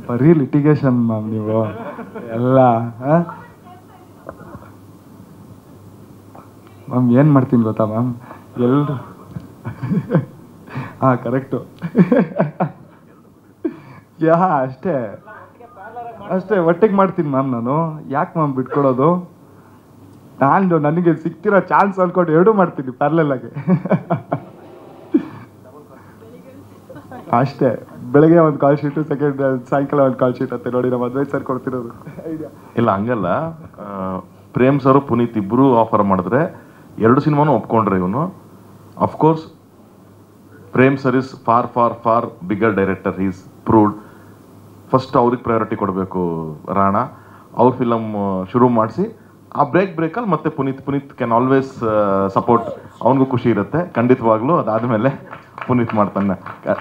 ಬರೀ litigation ma'am ನೀವು ಎಲ್ಲ. ಮ್ಯಾಮ್ ಏನು ಮಾಡ್ತೀನಿ ಗೊತ್ತಾ ಮ್ಯಾಮ್, ಎಲ್ಲರೂ ಹಾಂ ಕರೆಕ್ಟು ಯಾ ಅಷ್ಟೇ ಒಟ್ಟಿಗೆ ಮಾಡ್ತೀನಿ ಮ್ಯಾಮ್. ನಾನು ಯಾಕೆ ಮ್ಯಾಮ್ ಬಿಟ್ಕೊಡೋದು, ನನಗೆ ಸಿಗ್ತಿರೋ ಚಾನ್ಸ್ ಅನ್ಕೊಂಡು ಎರಡೂ ಮಾಡ್ತೀನಿ ಪ್ಯಾರಲಲ್ಲಾಗಿ. ಅಷ್ಟೇ, ಬೆಳಗ್ಗೆ ಒಂದು ಕಾಲ್ ಶೀಟು, ಸಾಯಂಕಾಲ ಒಂದು ಕಾಲ್ ಶೀಟ್ ಅಂತ ನೋಡಿ ನಮ್ಮ ಅದ್ವೈತ್ ಸರ್ ಕೊಡ್ತಿರೋದು. ಇಲ್ಲ ಹಂಗಲ್ಲ, ಪ್ರೇಮ್ ಸರ್ ಪುನೀತ್ ಇಬ್ಬರು ಆಫರ್ ಮಾಡಿದ್ರೆ 2 ಸಿನಿಮಾನು ಒಪ್ಕೊಂಡ್ರೆ ಇವನು. Of course Prem sir is for for for bigger director, is proved. First ಅವ್ರಿಗೆ ಪ್ರಯಾರಿಟಿ ಕೊಡಬೇಕು ರಾಣಾ. ಅವ್ರ ಫಿಲಮ್ ಶುರು ಮಾಡಿಸಿ ಆ ಬ್ರೇಕಲ್ಲಿ ಮತ್ತೆ ಪುನೀತ್ ಕ್ಯಾನ್ ಆಲ್ವೇಸ್ ಸಪೋರ್ಟ್. ಅವನಿಗೂ ಖುಷಿ ಇರುತ್ತೆ ಖಂಡಿತವಾಗ್ಲೂ. ಅದಾದಮೇಲೆ ಪುನೀತ್ ಮಾಡ್ತಾನೆ,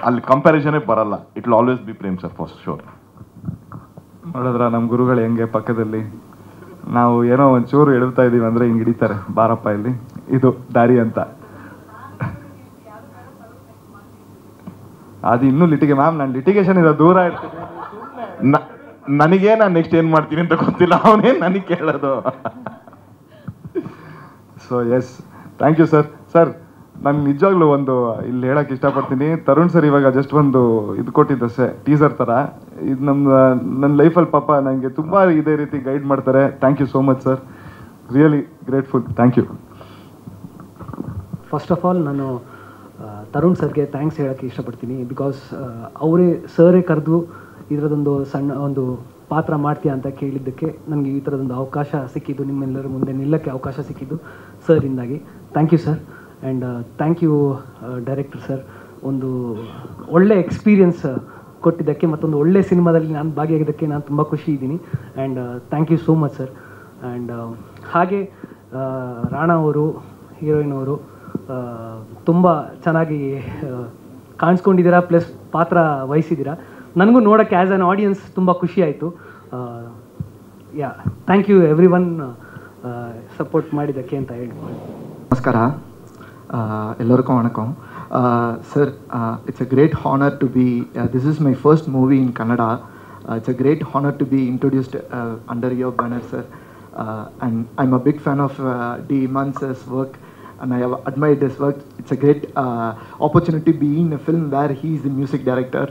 ಅಲ್ಲಿ ಕಂಪ್ಯಾರಿಸನೇ ಬರಲ್ಲ. It will always B Prem sir for sure. ನೋಡಿದ್ರ ನಮ್ಮ ಗುರುಗಳು ಹೆಂಗೆ ಪಕ್ಕದಲ್ಲಿ ನಾವು ಏನೋ ಒಂಚೂರು ಎಳ್ತಾ ಇದೀವಿ ಅಂದರೆ ಹಿಂಗೆ ಹಿಡಿತಾರೆ, ಬಾರಪ್ಪ ಇಲ್ಲಿ ಇದು ದಾರಿ ಅಂತ. ಅದು ಇನ್ನೂ ಮ್ಯಾಮ್, ನಾನು ಲಿಟಿಗೇಷನ್ ಇದೆ ದೂರ ಇರ್ತೀನಿ. ನನಗೆ ನಾನು ನೆಕ್ಸ್ಟ್ ಏನು ಮಾಡ್ತೀನಿ ಅಂತ ಗೊತ್ತಿಲ್ಲ, ಅವನೇ ನನಗೆ ಕೇಳೋದು. So yes, thank you sir. Sir ನಾನು ನಿಜವಾಗ್ಲೂ ಒಂದು ಇಲ್ಲಿ ಹೇಳಕ್ಕೆ ಇಷ್ಟಪಡ್ತೀನಿ, ತರುಣ್ ಸರ್ ಇವಾಗ ಜಸ್ಟ್ ಒಂದು ಇದು ಕೊಟ್ಟಿದ್ದಷ್ಟೇ, ಟೀಸರ್ ಥರ. ಇದು ನನ್ನ ಲೈಫಲ್ಲಿ ಪಾಪ ನನಗೆ ತುಂಬ ಇದೇ ರೀತಿ ಗೈಡ್ ಮಾಡ್ತಾರೆ. Thank you so much sir, really grateful. Thank you. First of all ನಾನು ತರುಣ್ ಸರ್ಗೆ ಥ್ಯಾಂಕ್ಸ್ ಹೇಳೋಕ್ಕೆ ಇಷ್ಟಪಡ್ತೀನಿ. ಬಿಕಾಸ್ ಅವರೇ ಸರೇ ಕರೆದು ಇದರದೊಂದು ಸಣ್ಣ ಒಂದು ಪಾತ್ರ ಮಾಡ್ತೀಯಾ ಅಂತ ಕೇಳಿದ್ದಕ್ಕೆ ನನಗೆ ಈ ಥರದೊಂದು ಅವಕಾಶ ಸಿಕ್ಕಿದ್ದು, ನಿಮ್ಮೆಲ್ಲರ ಮುಂದೆ ನಿಲ್ಲಕ್ಕೆ ಅವಕಾಶ ಸಿಕ್ಕಿದ್ದು ಸರಿಂದಾಗಿ. Thank you sir. And thank you director sir, ಒಂದು ಒಳ್ಳೆ ಎಕ್ಸ್ಪೀರಿಯನ್ಸ್ ಕೊಟ್ಟಿದ್ದಕ್ಕೆ ಮತ್ತೊಂದು ಒಳ್ಳೆ ಸಿನಿಮಾದಲ್ಲಿ ನಾನು ಭಾಗಿಯಾಗಿದ್ದಕ್ಕೆ ನಾನು ತುಂಬ ಖುಷಿ ಇದ್ದೀನಿ. And thank you so much sir. And ಹಾಗೆ ರಾಣಾ ಅವರು, ಹೀರೋಯಿನ್ ಅವರು ತುಂಬ ಚೆನ್ನಾಗಿ ಕಾಣಿಸ್ಕೊಂಡಿದ್ದೀರಾ, ಪ್ಲಸ್ ಪಾತ್ರ ವಹಿಸಿದ್ದೀರಾ. ನನಗೂ ನೋಡೋಕ್ಕೆ ಆ್ಯಸ್ ಆನ್ ಆಡಿಯನ್ಸ್ ತುಂಬ ಖುಷಿ ಆಯಿತು. Yeah, thank you everyone support ಮಾಡಿದ್ದಕ್ಕೆ ಅಂತ ಹೇಳಿ. ನಮಸ್ಕಾರ, ಎಲ್ಲರಿಗೂ ವಣಕಂ. Sir, it's a great honor to be, this is my first movie in Kannada. It's a great honor to be introduced under your banner, sir. And I'm a big fan of D. Iman sir's work, and I have admired his work. It's a great opportunity to be in a film where he is the music director.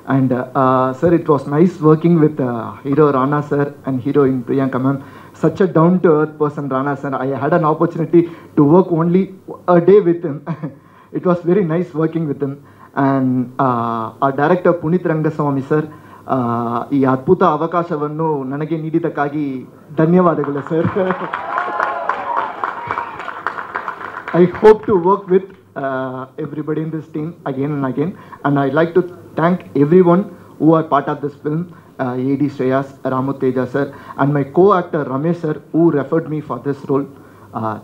And sir, it was nice working with hero Rana sir and heroine Priyanka ma'am. Such a down-to-earth person, Rana sir. I had an opportunity to work only a day with him. It was very nice working with him. And our director Punit Rangaswamy sir, ಈ ಅದ್ಭುತ ಅವಕಾಶವನ್ನು ನನಗೆ ನೀಡಿದ್ದಕ್ಕಾಗಿ ಧನ್ಯವಾದಗಳು sir. I hope to work with everybody in this team again and again. And I'd like to thank everyone who are part of this film. AD Shreyas, Ramu Teja sir, and my co-actor Ramesh sir, who referred me for this role.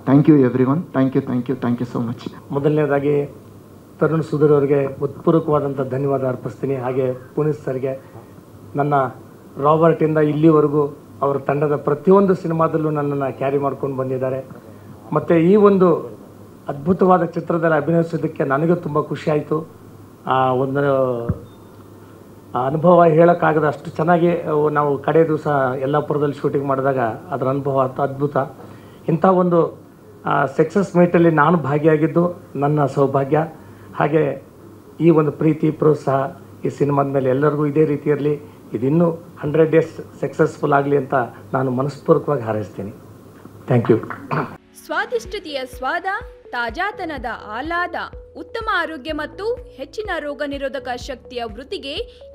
Thank you everyone. Thank you so much. ಮೊದಲನೇದಾಗಿ ತರುಣ್ ಸುಧೀರ್ ಅವರಿಗೆ ಉತ್ಪೂರ್ವಕವಾದಂಥ ಧನ್ಯವಾದ ಅರ್ಪಿಸ್ತೀನಿ. ಹಾಗೆ ಪುನೀತ್ ಸರ್ಗೆ, ನನ್ನ ರಾಬರ್ಟಿಂದ ಇಲ್ಲಿವರೆಗೂ ಅವರ ತಂಡದ ಪ್ರತಿಯೊಂದು ಸಿನಿಮಾದಲ್ಲೂ ನನ್ನನ್ನು ಕ್ಯಾರಿ ಮಾಡ್ಕೊಂಡು ಬಂದಿದ್ದಾರೆ. ಮತ್ತು ಈ ಒಂದು ಅದ್ಭುತವಾದ ಚಿತ್ರದಲ್ಲಿ ಅಭಿನಯಿಸೋದಕ್ಕೆ ನನಗೂ ತುಂಬ ಖುಷಿಯಾಯಿತು. ಒಂದು ಅನುಭವ ಹೇಳೋಕ್ಕಾಗದ ಅಷ್ಟು ಚೆನ್ನಾಗಿ ನಾವು ಕಡೆ ದಿವಸ ಯಲ್ಲಾಪುರದಲ್ಲಿ ಶೂಟಿಂಗ್ ಮಾಡಿದಾಗ ಅದರ ಅನುಭವ ಅದ್ಭುತ. ಇಂಥ ಒಂದು ಸಕ್ಸಸ್ ಮೀಟಲ್ಲಿ ನಾನು ಭಾಗಿಯಾಗಿದ್ದು ನನ್ನ ಸೌಭಾಗ್ಯ. ಹಾಗೆ ಈ ಒಂದು ಪ್ರೀತಿ ಪ್ರೋತ್ಸಾಹ ಈ ಸಿನಿಮಾದ ಮೇಲೆ ಎಲ್ಲರಿಗೂ ಇದೇ ರೀತಿಯಲ್ಲಿ ಇದಿನ್ನೂ 100 days ಸಕ್ಸಸ್ಫುಲ್ ಆಗಲಿ ಅಂತ ನಾನು ಮನಸ್ಪೂರ್ವಕವಾಗಿ ಹಾರೈಸ್ತೀನಿ. Thank you. ಸ್ವಾದಿಷ್ಟತೆಯ ಸ್ವಾದ, ತಾಜಾತನದ ಆಹ್ಲಾದ, ಉತ್ತಮ ಆರೋಗ್ಯ ಮತ್ತು ಹೆಚ್ಚಿನ ರೋಗ ನಿರೋಧಕ ಶಕ್ತಿಯ ವೃದ್ಧಿಗೆ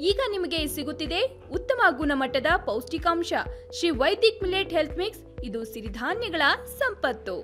ಈಗ ನಿಮಗೆ ಸಿಗುತ್ತಿದೆ ಉತ್ತಮ ಗುಣಮಟ್ಟದ ಪೌಷ್ಟಿಕಾಂಶ. Shri Vaidik millet health mix, ಇದು ಸಿರಿಧಾನ್ಯಗಳ ಸಂಪತ್ತು.